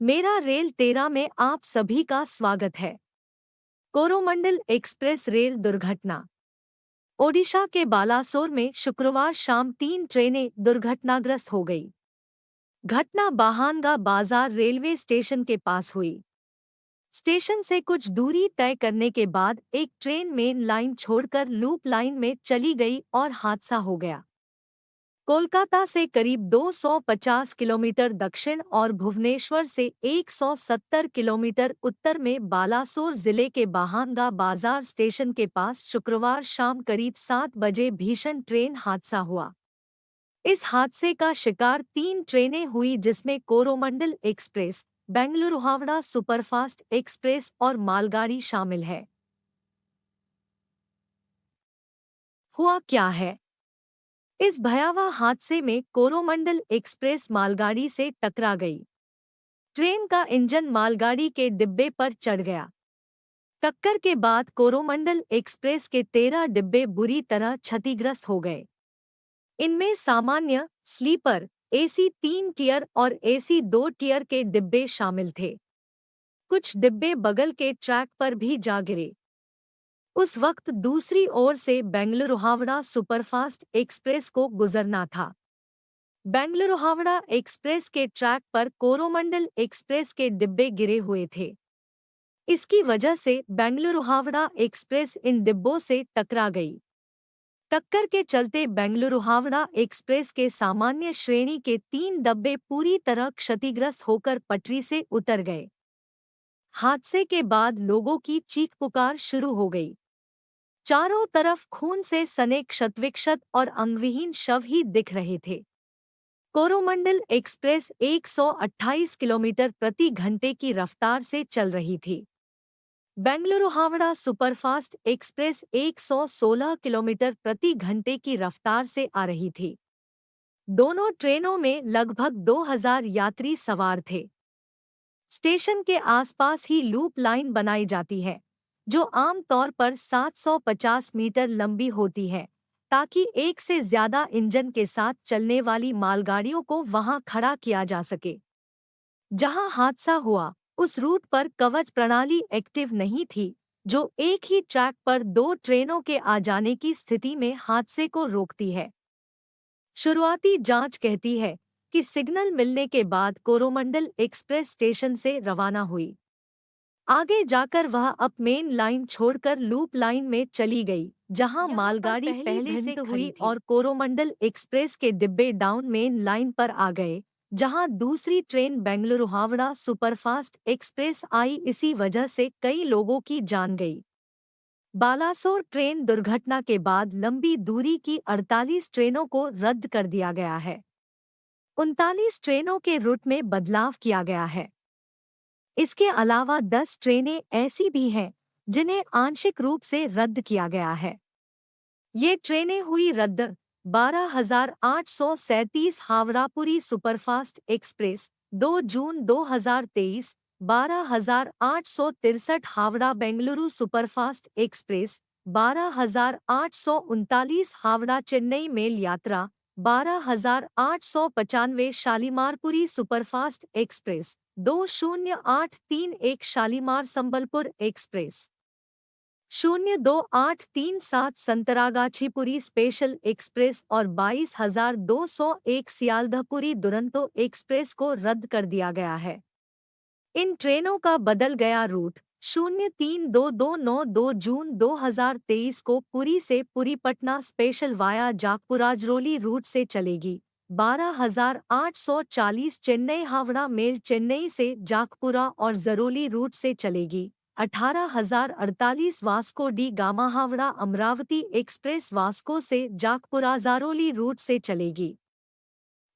मेरा रेल 13 में आप सभी का स्वागत है। कोरोमंडल एक्सप्रेस रेल दुर्घटना। ओडिशा के बालासोर में शुक्रवार शाम 3 ट्रेनें दुर्घटनाग्रस्त हो गई। घटना बाहानगा बाजार रेलवे स्टेशन के पास हुई। स्टेशन से कुछ दूरी तय करने के बाद एक ट्रेन मेन लाइन छोड़कर लूप लाइन में चली गई और हादसा हो गया। कोलकाता से करीब 250 किलोमीटर दक्षिण और भुवनेश्वर से 170 किलोमीटर उत्तर में बालासोर जिले के बाहानगा बाजार स्टेशन के पास शुक्रवार शाम करीब 7 बजे भीषण ट्रेन हादसा हुआ। इस हादसे का शिकार 3 ट्रेनें हुई जिसमें Coromandel express, Bengaluru Howrah superfast express और मालगाड़ी शामिल है। हुआ क्या है? इस भयावह हादसे में कोरोमंडल एक्सप्रेस मालगाड़ी से टकरा गई। ट्रेन का इंजन मालगाड़ी के डिब्बे पर चढ़ गया। टक्कर के बाद कोरोमंडल एक्सप्रेस के 13 डिब्बे बुरी तरह क्षतिग्रस्त हो गए। इनमें सामान्य, स्लीपर, एसी 3 टियर और एसी 2 टियर के डिब्बे शामिल थे। कुछ डिब्बे बगल के ट्रैक पर भी जा गिरे। उस वक्त दूसरी ओर से बेंगलुरु हावड़ा सुपरफास्ट एक्सप्रेस को गुजरना था। बेंगलुरु हावड़ा एक्सप्रेस के ट्रैक पर कोरोमंडल एक्सप्रेस के डिब्बे गिरे हुए थे। इसकी वजह से बेंगलुरु हावड़ा एक्सप्रेस इन डिब्बों से टकरा गई। टक्कर के चलते बेंगलुरु हावड़ा एक्सप्रेस के सामान्य श्रेणी के 3 डब्बे पूरी तरह क्षतिग्रस्त होकर पटरी से उतर गए। हादसे के बाद लोगों की चीख पुकार शुरू हो गई। चारों तरफ खून से सने क्षतविक्षत और अंगविहीन शव ही दिख रहे थे। कोरोमंडल एक्सप्रेस 128 किलोमीटर प्रति घंटे की रफ्तार से चल रही थी। Bengaluru Howrah superfast express 116 kilometre प्रति घंटे की रफ्तार से आ रही थी। दोनों ट्रेनों में लगभग 2000 यात्री सवार थे। स्टेशन के आसपास ही लूप लाइन बनाई जाती है, जो आम तौर पर 750 मीटर लंबी होती है, ताकि एक से ज्यादा इंजन के साथ चलने वाली मालगाड़ियों को वहां खड़ा किया जा सके। जहां हादसा हुआ, उस रूट पर कवच प्रणाली एक्टिव नहीं थी, जो एक ही ट्रैक पर 2 ट्रेनों के आ जाने की स्थिति में हादसे को रोकती है। शुरुआती जांच कहती है कि सिग्नल मिलने के बाद कोरोमंडल एक्सप्रेस स्टेशन से रवाना हुई। आगे जाकर वह अप मेन लाइन छोड़कर लूप लाइन में चली गई, जहां मालगाड़ी पहले से हुई और कोरोमंडल एक्सप्रेस के डिब्बे डाउन मेन लाइन पर आ गए, जहां दूसरी train Bengaluru Howrah superfast express आई। इसी वजह से कई लोगों की जान गई। बालासोर ट्रेन दुर्घटना के बाद लंबी दूरी की 48 ट्रेनों को रद्द कर दिया गया है। 39 ट्रेनों के रूट में बदलाव किया गया है। इसके अलावा 10 ट्रेनें ऐसी भी हैं जिन्हें आंशिक रूप से रद्द किया गया है। ये ट्रेनें हुई रद्द: 12,837 हावड़ापुरी सुपरफास्ट एक्सप्रेस 2 जून 2023, 12,863 Howrah Bengaluru superfast express, 12,839 Howrah Chennai mail यात्रा, 12,895 शालीमारपुरी superfast express, 20831 Shalimar Sambalpur express, 02837 संतरागाछीपुरी special express और 22,201 सियालदहपुरी दुरंतो एक्सप्रेस को रद्द कर दिया गया है। इन ट्रेनों का बदल गया रूट 032292 जून 2023 को पुरी से Puri Patna special via जाकपुराजरोली root से चलेगी। 12,840 चेन्नई हावड़ा मेल चेन्नई से जाकपुरा और जरोली रूट से चलेगी। 18,048 Vasco D gamma Howrah Amravati express Vasco से जाकपुरा जारोली रूट से चलेगी।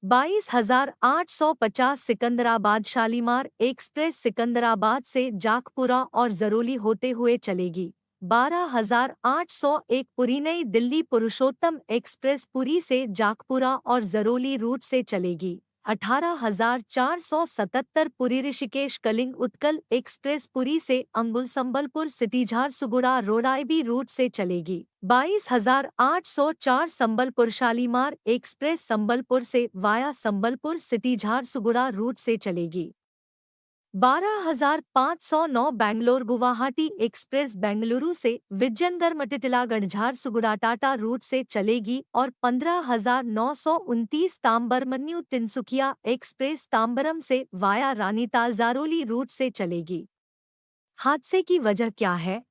22,850 सिकंदराबाद शालीमार एक्सप्रेस सिकंदराबाद से जाकपुरा और जरोली होते हुए चलेगी। 12,801 पुरी नई दिल्ली पुरुषोत्तम एक्सप्रेस पुरी से जाकपुरा और जरोली रूट से चलेगी। 18,477 पुरी ऋषिकेश कलिंग उत्कल एक्सप्रेस पुरी से अंगुल संबलपुर सिटी झारसुगुड़ा रोडाईबी रूट से चलेगी। 22,804 संबलपुर शालीमार एक्सप्रेस संबलपुर से via Sambalpur city Jharsuguda route से चलेगी। 12,509 बैंगलोर गुवाहाटी एक्सप्रेस बेंगलुरु से विजयनगरमटिटिला गढ़झार सुगुड़ा टाटा रूट से चलेगी और 15,929 तांबरमन्यु तिनसुकिया एक्सप्रेस तांबरम से वाया रानीताल जारोली रूट से चलेगी। हादसे की वजह क्या है?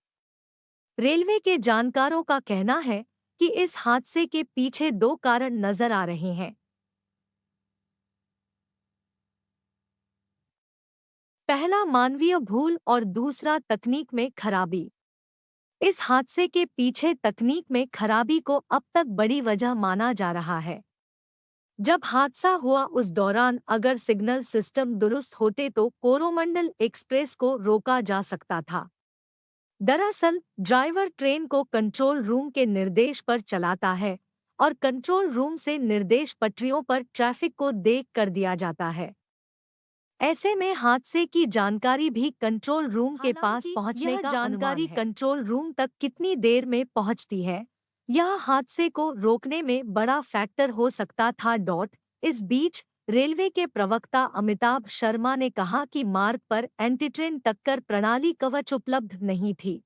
रेलवे के जानकारों का कहना है कि इस हादसे के पीछे दो कारण नजर आ रहे हैं। पहला मानवीय भूल और दूसरा तकनीक में खराबी। इस हादसे के पीछे तकनीक में खराबी को अब तक बड़ी वजह माना जा रहा है। जब हादसा हुआ उस दौरान अगर सिग्नल सिस्टम दुरुस्त होते तो कोरोमंडल एक्सप्रेस को रोका जा सकता था। दरअसल ड्राइवर ट्रेन को कंट्रोल रूम के निर्देश पर चलाता है और कंट्रोल रूम से निर्देश पटरियों पर ट्रैफिक को देख कर दिया जाता है। ऐसे में हादसे की जानकारी भी कंट्रोल रूम के पास पहुंचने का जानकारी कंट्रोल रूम तक कितनी देर में पहुंचती है, यह हादसे को रोकने में बड़ा फैक्टर हो सकता था। इस बीच रेलवे के प्रवक्ता अमिताभ शर्मा ने कहा कि मार्ग पर एंटी ट्रेन टक्कर प्रणाली कवच उपलब्ध नहीं थी।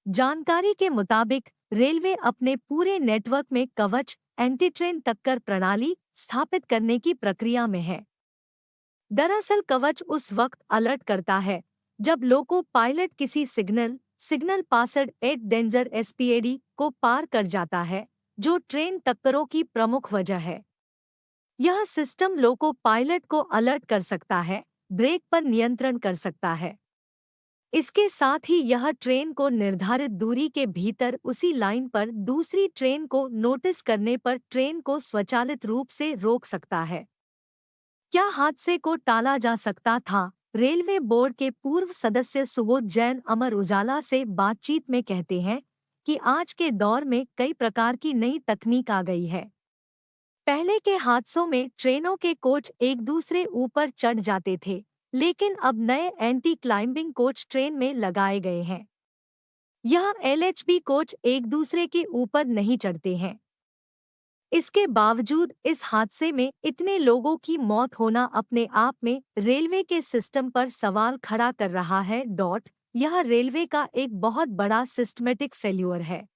जानकारी के मुताबिक रेलवे अपने पूरे नेटवर्क में कवच एंटी ट्रेन टक्कर प्रणाली स्थापित करने की प्रक्रिया में है। दरअसल कवच उस वक्त अलर्ट करता है जब लोको पायलट किसी सिग्नल पासड एट डेंजर एसपीएडी को पार कर जाता है, जो ट्रेन टक्करों की प्रमुख वजह है। यह सिस्टम लोको पायलट को अलर्ट कर सकता है, ब्रेक पर नियंत्रण कर सकता है। इसके साथ ही यह ट्रेन को निर्धारित दूरी के भीतर उसी लाइन पर दूसरी ट्रेन को नोटिस करने पर ट्रेन को स्वचालित रूप से रोक सकता है। क्या हादसे को टाला जा सकता था? रेलवे बोर्ड के पूर्व सदस्य सुबोध जैन अमर उजाला से बातचीत में कहते हैं कि आज के दौर में कई प्रकार की नई तकनीक आ गई है। पहले के हादसों में ट्रेनों के कोच एक दूसरे ऊपर चढ़ जाते थे, लेकिन अब नए एंटी क्लाइंबिंग कोच ट्रेन में लगाए गए हैं। यह एलएचबी कोच एक दूसरे के ऊपर नहीं चढ़ते हैं। इसके बावजूद इस हादसे में इतने लोगों की मौत होना अपने आप में रेलवे के सिस्टम पर सवाल खड़ा कर रहा है। यह रेलवे का एक बहुत बड़ा सिस्टमेटिक फेल्यूर है।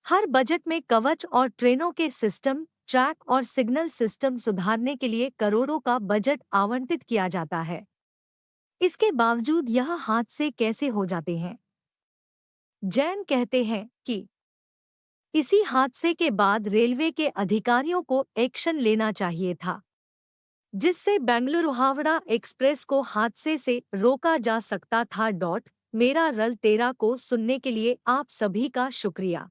हर बजट में कवच और ट्रेनों के सिस्टम, ट्रैक और सिग्नल सिस्टम सुधारने के लिए करोड़ों का बजट आवंटित किया जाता है। इसके बावजूद यह हादसे कैसे हो जाते हैं? जैन कहते हैं कि इसी हादसे के बाद रेलवे के अधिकारियों को एक्शन लेना चाहिए था, जिससे बेंगलुरु हावड़ा एक्सप्रेस को हादसे से रोका जा सकता था। मेरा रल तेरा को सुनने के लिए आप सभी का शुक्रिया।